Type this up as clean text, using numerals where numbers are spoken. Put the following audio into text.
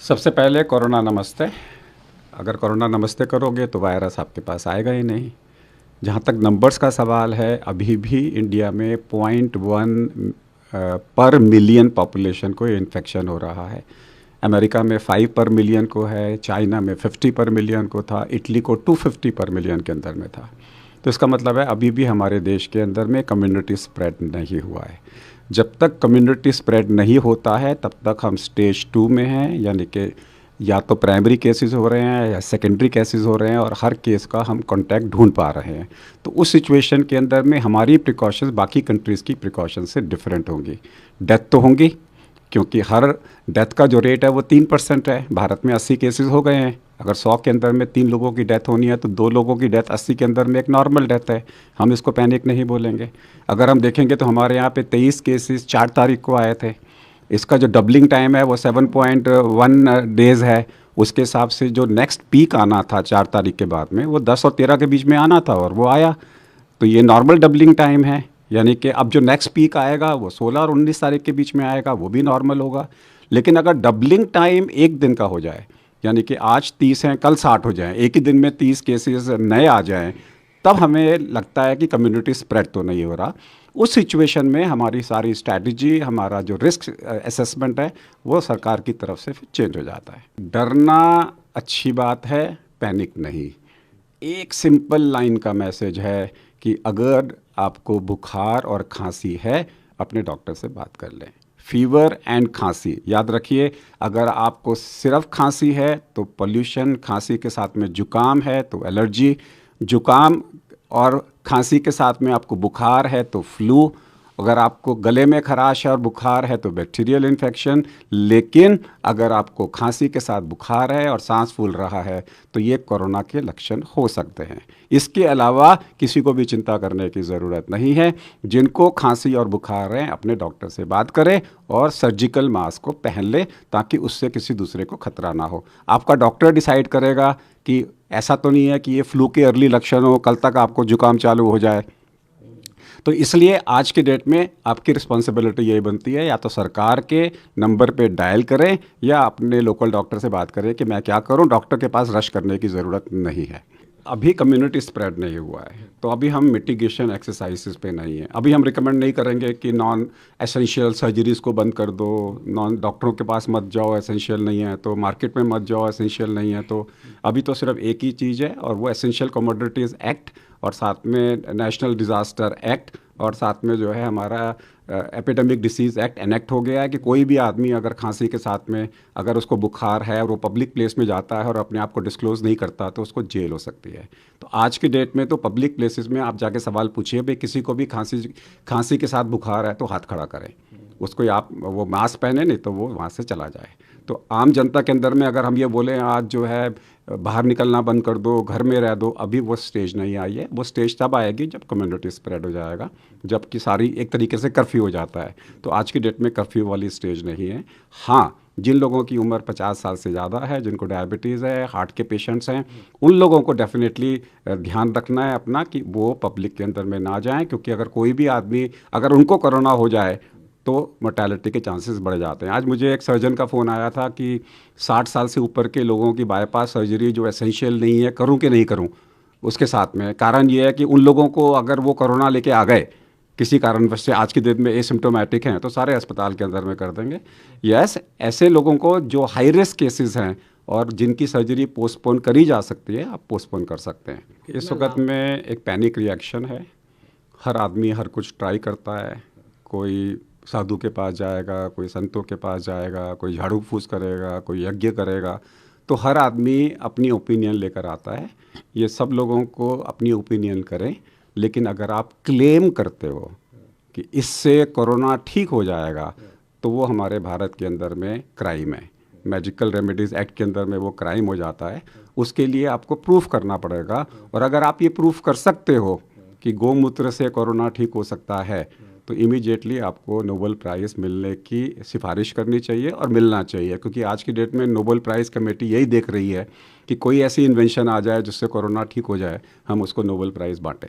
सबसे पहले कोरोना नमस्ते। अगर कोरोना नमस्ते करोगे तो वायरस आपके पास आएगा ही नहीं। जहाँ तक नंबर्स का सवाल है, अभी भी इंडिया में 0.1 पर मिलियन पॉपुलेशन को इन्फेक्शन हो रहा है। अमेरिका में 5 पर मिलियन को है, चाइना में 50 पर मिलियन को था, इटली को 250 पर मिलियन के अंदर में था। तो इसका मतलब है अभी भी हमारे देश के अंदर में कम्युनिटी स्प्रेड नहीं हुआ है। जब तक कम्युनिटी स्प्रेड नहीं होता है तब तक हम स्टेज 2 में हैं, यानी कि या तो प्राइमरी केसेस हो रहे हैं या सेकेंडरी केसेस हो रहे हैं और हर केस का हम कॉन्टैक्ट ढूंढ पा रहे हैं। तो उस सिचुएशन के अंदर में हमारी प्रिकॉशंस बाकी कंट्रीज़ की प्रिकॉशन से डिफरेंट होंगी। डेथ तो होंगी, क्योंकि हर डेथ का जो रेट है वो 3% है। भारत में 80 केसेस हो गए हैं। अगर 100 के अंदर में 3 लोगों की डेथ होनी है तो 2 लोगों की डेथ 80 के अंदर में एक नॉर्मल डेथ है। हम इसको पैनिक नहीं बोलेंगे। अगर हम देखेंगे तो हमारे यहाँ पे 23 केसेस 4 तारीख को आए थे। इसका जो डबलिंग टाइम है वो 7.1 डेज़ है। उसके हिसाब से जो नेक्स्ट पीक आना था 4 तारीख के बाद में वो 10 और 13 के बीच में आना था और वो आया। तो ये नॉर्मल डबलिंग टाइम है, यानी कि अब जो नेक्स्ट पीक आएगा वो 16 और 19 तारीख के बीच में आएगा, वो भी नॉर्मल होगा। लेकिन अगर डबलिंग टाइम एक दिन का हो जाए, यानी कि आज 30 हैं कल 60 हो जाएं, एक ही दिन में 30 केसेस नए आ जाएं, तब हमें लगता है कि कम्युनिटी स्प्रेड तो नहीं हो रहा। उस सिचुएशन में हमारी सारी स्ट्रैटेजी, हमारा जो रिस्क असेसमेंट है वो सरकार की तरफ से फिर चेंज हो जाता है। डरना अच्छी बात है, पैनिक नहीं। एक सिंपल लाइन का मैसेज है कि अगर आपको बुखार और खांसी है, अपने डॉक्टर से बात कर लें। फीवर एंड खांसी याद रखिए, अगर आपको सिर्फ खांसी है तो पोल्यूशन, खांसी के साथ में जुकाम है तो एलर्जी, जुकाम और खांसी के साथ में आपको बुखार है तो फ्लू, अगर आपको गले में खराश है और बुखार है तो बैक्टीरियल इन्फेक्शन। लेकिन अगर आपको खांसी के साथ बुखार है और सांस फूल रहा है तो ये कोरोना के लक्षण हो सकते हैं। इसके अलावा किसी को भी चिंता करने की ज़रूरत नहीं है। जिनको खांसी और बुखार है अपने डॉक्टर से बात करें और सर्जिकल मास्क को पहन लें, ताकि उससे किसी दूसरे को खतरा ना हो। आपका डॉक्टर डिसाइड करेगा कि ऐसा तो नहीं है कि ये फ्लू के अर्ली लक्षण हो, कल तक आपको जुकाम चालू हो जाए। तो इसलिए आज की डेट में आपकी रिस्पॉन्सिबिलिटी यही बनती है, या तो सरकार के नंबर पे डायल करें या अपने लोकल डॉक्टर से बात करें कि मैं क्या करूं। डॉक्टर के पास रश करने की ज़रूरत नहीं है। अभी कम्युनिटी स्प्रेड नहीं हुआ है तो अभी हम मिटिगेशन एक्सरसाइजेस पे नहीं है। अभी हम रिकमेंड नहीं करेंगे कि नॉन एसेंशियल सर्जरीज़ को बंद कर दो, नॉन डॉक्टरों के पास मत जाओ एसेंशियल नहीं है तो, मार्केट में मत जाओ एसेंशियल नहीं है तो। अभी तो सिर्फ एक ही चीज़ है और वो एसेंशियल कमोडिटीज़ एक्ट और साथ में नेशनल डिज़ास्टर एक्ट और साथ में जो है हमारा एपिडेमिक डिसीज़ एक्ट एनेक्ट हो गया है कि कोई भी आदमी अगर खांसी के साथ में अगर उसको बुखार है और वो पब्लिक प्लेस में जाता है और अपने आप को डिस्क्लोज़ नहीं करता तो उसको जेल हो सकती है। तो आज की डेट में तो पब्लिक प्लेसेस में आप जाके सवाल पूछिए भाई, किसी को भी खांसी के साथ बुखार है तो हाथ खड़ा करें, उसको आप वो मास्क पहने, नहीं तो वो वहाँ से चला जाए। तो आम जनता के अंदर में अगर हम ये बोलें आज जो है बाहर निकलना बंद कर दो, घर में रह दो, अभी वो स्टेज नहीं आई है। वो स्टेज तब आएगी जब कम्युनिटी स्प्रेड हो जाएगा, जबकि सारी एक तरीके से कर्फ्यू हो जाता है। तो आज की डेट में कर्फ्यू वाली स्टेज नहीं है। हाँ, जिन लोगों की उम्र 50 साल से ज़्यादा है, जिनको डायबिटीज़ है, हार्ट के पेशेंट्स हैं, उन लोगों को डेफिनेटली ध्यान रखना है अपना कि वो पब्लिक के अंदर में ना जाएं, क्योंकि अगर कोई भी आदमी अगर उनको कोरोना हो जाए तो मोर्टेलिटी के चांसेस बढ़ जाते हैं। आज मुझे एक सर्जन का फ़ोन आया था कि 60 साल से ऊपर के लोगों की बाईपास सर्जरी जो एसेंशियल नहीं है, करूं कि नहीं करूं। उसके साथ में कारण ये है कि उन लोगों को अगर वो कोरोना लेके आ गए किसी कारणवश से, आज की डेट में एसिम्प्टोमेटिक हैं, तो सारे अस्पताल के अंदर में कर देंगे। यस, ऐसे लोगों को जो हाई रिस्क केसेस हैं और जिनकी सर्जरी पोस्टपोन करी जा सकती है, आप पोस्टपोन कर सकते हैं। इस वक्त में एक पैनिक रिएक्शन है। हर आदमी हर कुछ ट्राई करता है। कोई साधु के पास जाएगा, कोई संतों के पास जाएगा, कोई झाड़ू फूस करेगा, कोई यज्ञ करेगा। तो हर आदमी अपनी ओपिनियन लेकर आता है। ये सब लोगों को अपनी ओपिनियन करें, लेकिन अगर आप क्लेम करते हो कि इससे कोरोना ठीक हो जाएगा तो वो हमारे भारत के अंदर में क्राइम है। मैजिकल रेमेडीज़ एक्ट के अंदर में वो क्राइम हो जाता है। उसके लिए आपको प्रूफ करना पड़ेगा, और अगर आप ये प्रूफ कर सकते हो कि गौमूत्र से कोरोना ठीक हो सकता है तो इमीडिएटली आपको नोबेल प्राइज़ मिलने की सिफारिश करनी चाहिए और मिलना चाहिए। क्योंकि आज की डेट में नोबेल प्राइज़ कमेटी यही देख रही है कि कोई ऐसी इन्वेंशन आ जाए जिससे कोरोना ठीक हो जाए, हम उसको नोबेल प्राइज़ बांटें।